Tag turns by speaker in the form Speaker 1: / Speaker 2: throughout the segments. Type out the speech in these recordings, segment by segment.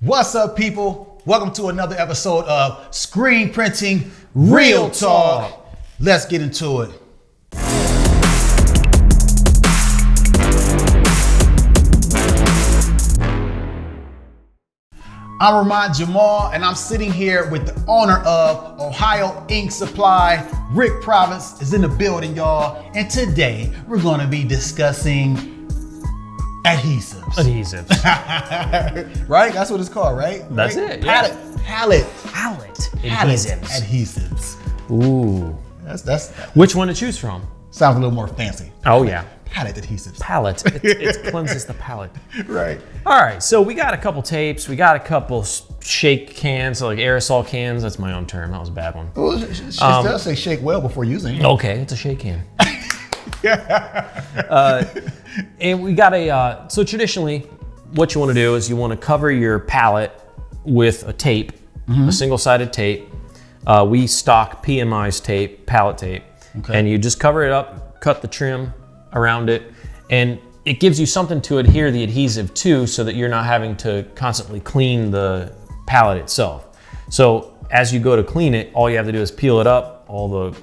Speaker 1: What's up, people? Welcome to another episode of Screen Printing Real Talk. Let's get into it. I'm Ramon Jamal, and I'm sitting here with the owner of Ohio Ink Supply. Rick Province is in the building, y'all. And today we're going to be discussing adhesives. Right? That's what it's called, right?
Speaker 2: That's
Speaker 1: right?
Speaker 2: it. Yeah.
Speaker 1: Pallet
Speaker 2: Adhesives.
Speaker 1: adhesives.
Speaker 2: Ooh.
Speaker 1: That's
Speaker 2: Which one to choose from?
Speaker 1: sounds a little more fancy.
Speaker 2: Oh yeah.
Speaker 1: Pallet adhesives.
Speaker 2: Palette. It cleanses the palate.
Speaker 1: Right.
Speaker 2: All right. So we got a couple tapes. We got a couple shake cans, like aerosol cans. That's my own term. That was a bad one.
Speaker 1: Well, it does say shake well before using it.
Speaker 2: Okay, it's a shake can. And we got a, so traditionally what you want to do is you want to cover your pallet with a tape, a single-sided tape. We stock PMI's tape, pallet tape, and you just cover it up, cut the trim around it, and it gives you something to adhere the adhesive to so that you're not having to constantly clean the pallet itself. So as you go to clean it, all you have to do is peel it up, all the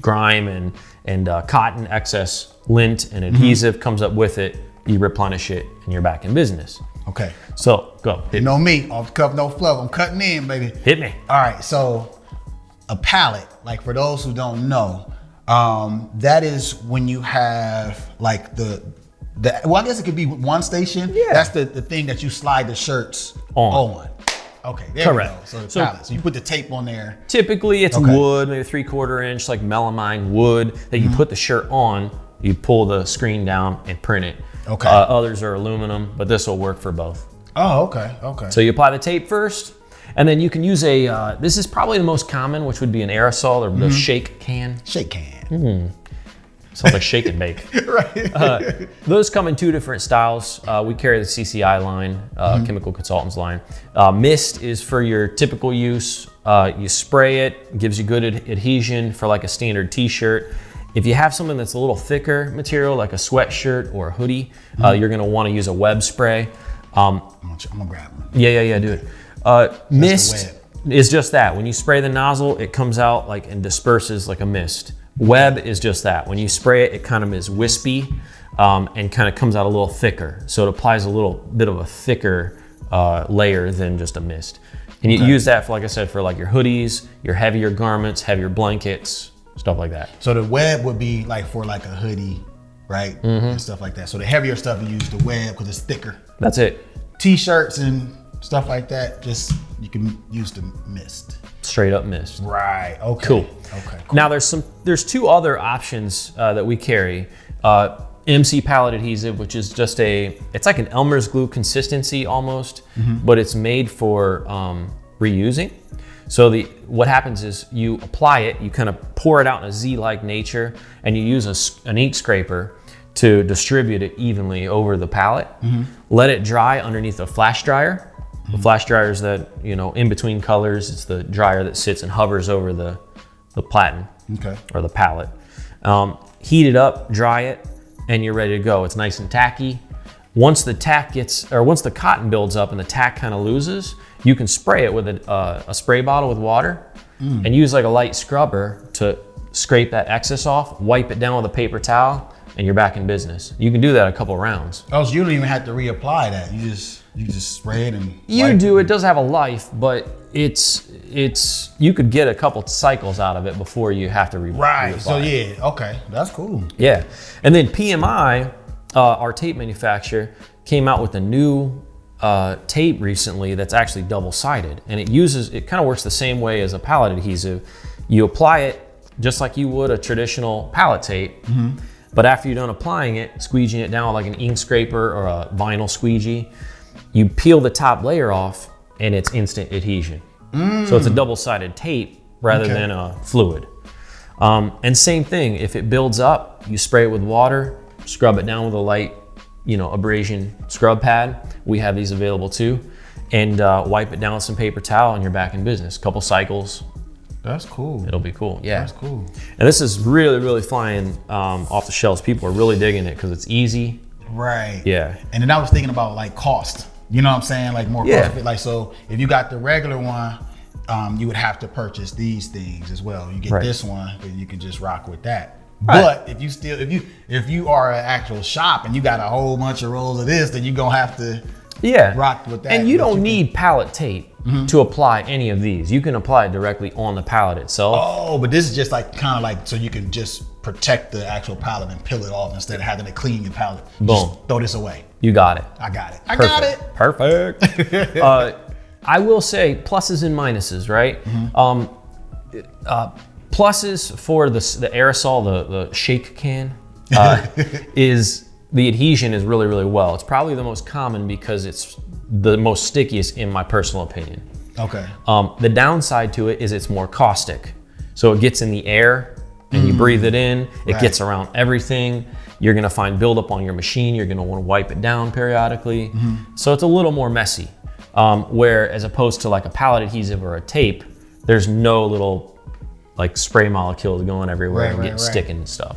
Speaker 2: grime and cotton excess lint and adhesive comes up with it, you replenish it, and you're back in business.
Speaker 1: Okay.
Speaker 2: So go.
Speaker 1: You know me, off the cuff, no fluff. I'm cutting in, baby.
Speaker 2: Hit me.
Speaker 1: All right, so a pallet, like for those who don't know, that is when you have like well, I guess it could be one station.
Speaker 2: Yeah.
Speaker 1: That's the thing that you slide the shirts on. Okay, there
Speaker 2: Correct.
Speaker 1: we go. So the pallet. So you put the tape on there.
Speaker 2: Typically it's wood, maybe 3/4 inch, like melamine wood that you put the shirt on, you pull the screen down and print it.
Speaker 1: Okay.
Speaker 2: Others are aluminum, but this will work for both.
Speaker 1: Oh, okay, okay.
Speaker 2: So you apply the tape first, and then you can use a, this is probably the most common, which would be an aerosol or the shake can.
Speaker 1: Shake can.
Speaker 2: Sounds like shake and bake.
Speaker 1: Right.
Speaker 2: Those come in two different styles. We carry the CCI line, Chemical Consultants line. Mist is for your typical use. You spray it, gives you good adhesion for like a standard t-shirt. If you have something that's a little thicker material, like a sweatshirt or a hoodie, you're gonna wanna use a web spray.
Speaker 1: I'm gonna grab one.
Speaker 2: Yeah, do it. Mist is just that. When you spray the nozzle, it comes out like and disperses like a mist. Web is just that. When you spray it, it kind of is wispy and kind of comes out a little thicker. So it applies a little bit of a thicker layer than just a mist. And you use that for, like I said, for like your hoodies, your heavier garments, heavier blankets, stuff like that.
Speaker 1: So the web would be like for like a hoodie, right? And stuff like that. So the heavier stuff, you use the web because it's thicker.
Speaker 2: That's it.
Speaker 1: T-shirts and stuff like that, just you can use the mist.
Speaker 2: Straight up mist.
Speaker 1: Right. Okay.
Speaker 2: Cool.
Speaker 1: Okay. Cool.
Speaker 2: Now there's two other options that we carry. MC Pallet Adhesive, which is just it's like an Elmer's glue consistency almost, but it's made for reusing. So what happens is you apply it, you kind of pour it out in a Z-like nature, and you use an ink scraper to distribute it evenly over the pallet. Let it dry underneath a flash dryer. The flash dryer is that, in between colors, it's the dryer that sits and hovers over the platen or the pallet. Heat it up, dry it, and you're ready to go. It's nice and tacky. Once the cotton builds up and the tack kind of loses, you can spray it with a spray bottle with water and use like a light scrubber to scrape that excess off, wipe it down with a paper towel, and you're back in business. You can do that a couple rounds.
Speaker 1: Oh, so you don't even have to reapply that. You just spray it and
Speaker 2: It does have a life, but you could get a couple cycles out of it before you have to reapply.
Speaker 1: Right. So yeah, okay, that's cool.
Speaker 2: Yeah, and then PMI, our tape manufacturer, came out with a new tape recently that's actually double-sided, and it kind of works the same way as a pallet adhesive. You apply it just like you would a traditional pallet tape, but after you're done applying it, squeegeeing it down with like an ink scraper or a vinyl squeegee, you peel the top layer off and it's instant adhesion. So it's a double-sided tape rather than a fluid. And same thing, if it builds up, you spray it with water, scrub it down with a light, abrasion scrub pad. We have these available too. And wipe it down with some paper towel and you're back in business. Couple cycles.
Speaker 1: That's cool.
Speaker 2: It'll be cool, yeah.
Speaker 1: That's cool.
Speaker 2: And this is really, really flying off the shelves. People are really digging it because it's easy.
Speaker 1: Right.
Speaker 2: Yeah.
Speaker 1: And then I was thinking about like cost. You know what I'm saying? Like more
Speaker 2: Yeah.
Speaker 1: cost fit. Like, so if you got the regular one, you would have to purchase these things as well. You get this one, but you can just rock with that.
Speaker 2: Right.
Speaker 1: But if you are an actual shop and you got a whole bunch of rolls of this, then you're gonna have to rock with that.
Speaker 2: And you don't need pallet tape to apply any of these. You can apply it directly on the pallet itself.
Speaker 1: Oh, but this is just like kind of like so you can just protect the actual pallet and peel it off instead of having to clean your pallet.
Speaker 2: Boom.
Speaker 1: Just throw this away.
Speaker 2: You got it.
Speaker 1: I got it. I got it.
Speaker 2: Perfect. I will say pluses and minuses, right? Pluses for the aerosol, the shake can, is the adhesion is really, really well. It's probably the most common because it's the most stickiest in my personal opinion.
Speaker 1: Okay.
Speaker 2: The downside to it is it's more caustic. So it gets in the air and you breathe it in, it gets around everything. You're gonna find buildup on your machine. You're gonna wanna wipe it down periodically. So it's a little more messy. Where as opposed to like a pallet adhesive or a tape, there's no little like spray molecules going everywhere and getting sticking and stuff.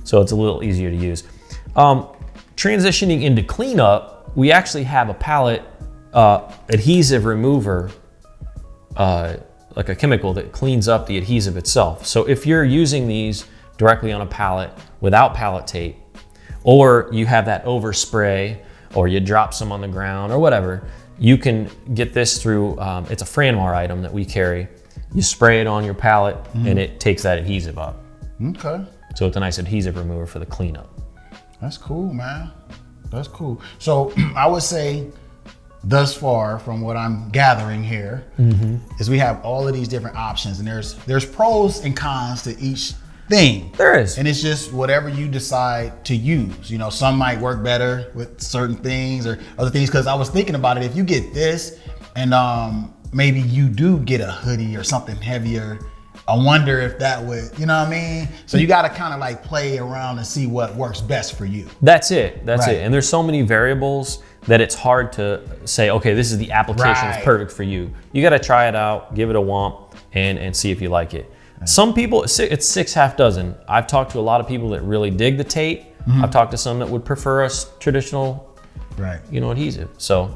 Speaker 2: So it's a little easier to use. Transitioning into cleanup, we actually have a pallet adhesive remover, like a chemical that cleans up the adhesive itself. So if you're using these directly on a pallet without pallet tape, or you have that overspray, or you drop some on the ground or whatever, you can get this through, it's a Franmar item that we carry. You spray it on your pallet and it takes that adhesive up.
Speaker 1: Okay.
Speaker 2: So it's a nice adhesive remover for the cleanup.
Speaker 1: That's cool, man. That's cool. So I would say thus far from what I'm gathering here is we have all of these different options and there's pros and cons to each thing.
Speaker 2: There is.
Speaker 1: And it's just whatever you decide to use. You know, some might work better with certain things or other things. Cause I was thinking about it. If you get this and maybe you do get a hoodie or something heavier, I wonder if that would, you know what I mean? So you got to kind of like play around and see what works best for you.
Speaker 2: That's it. That's it. And there's so many variables that it's hard to say, okay, this is the application that's perfect for you. You got to try it out, give it a whomp, and see if you like it. Some people, it's 6 half dozen. I've talked to a lot of people that really dig the tape. I've talked to some that would prefer a traditional, you know, adhesive. So,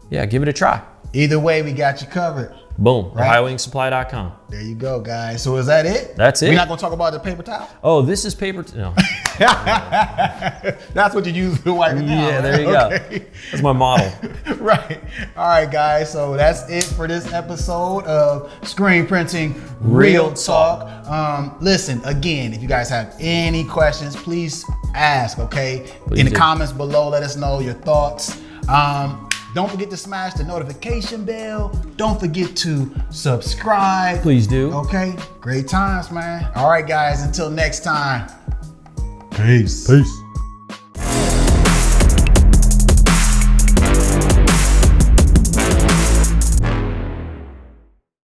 Speaker 2: yeah, give it a try.
Speaker 1: Either way, we got you covered.
Speaker 2: Boom. OhioInkSupply.com.
Speaker 1: There you go, guys. So is that it?
Speaker 2: That's it.
Speaker 1: We're not gonna talk about the paper towel?
Speaker 2: Oh, this is paper. No.
Speaker 1: That's what you use to wipe it down.
Speaker 2: Yeah, there you go. That's my model.
Speaker 1: Right. All right, guys. So that's it for this episode of Screen Printing Real Talk. Listen, again, if you guys have any questions, please ask, okay? In the comments below, let us know your thoughts. Don't forget to smash the notification bell. Don't forget to subscribe.
Speaker 2: Please do.
Speaker 1: Okay, great times, man. All right, guys, until next time.
Speaker 2: Peace.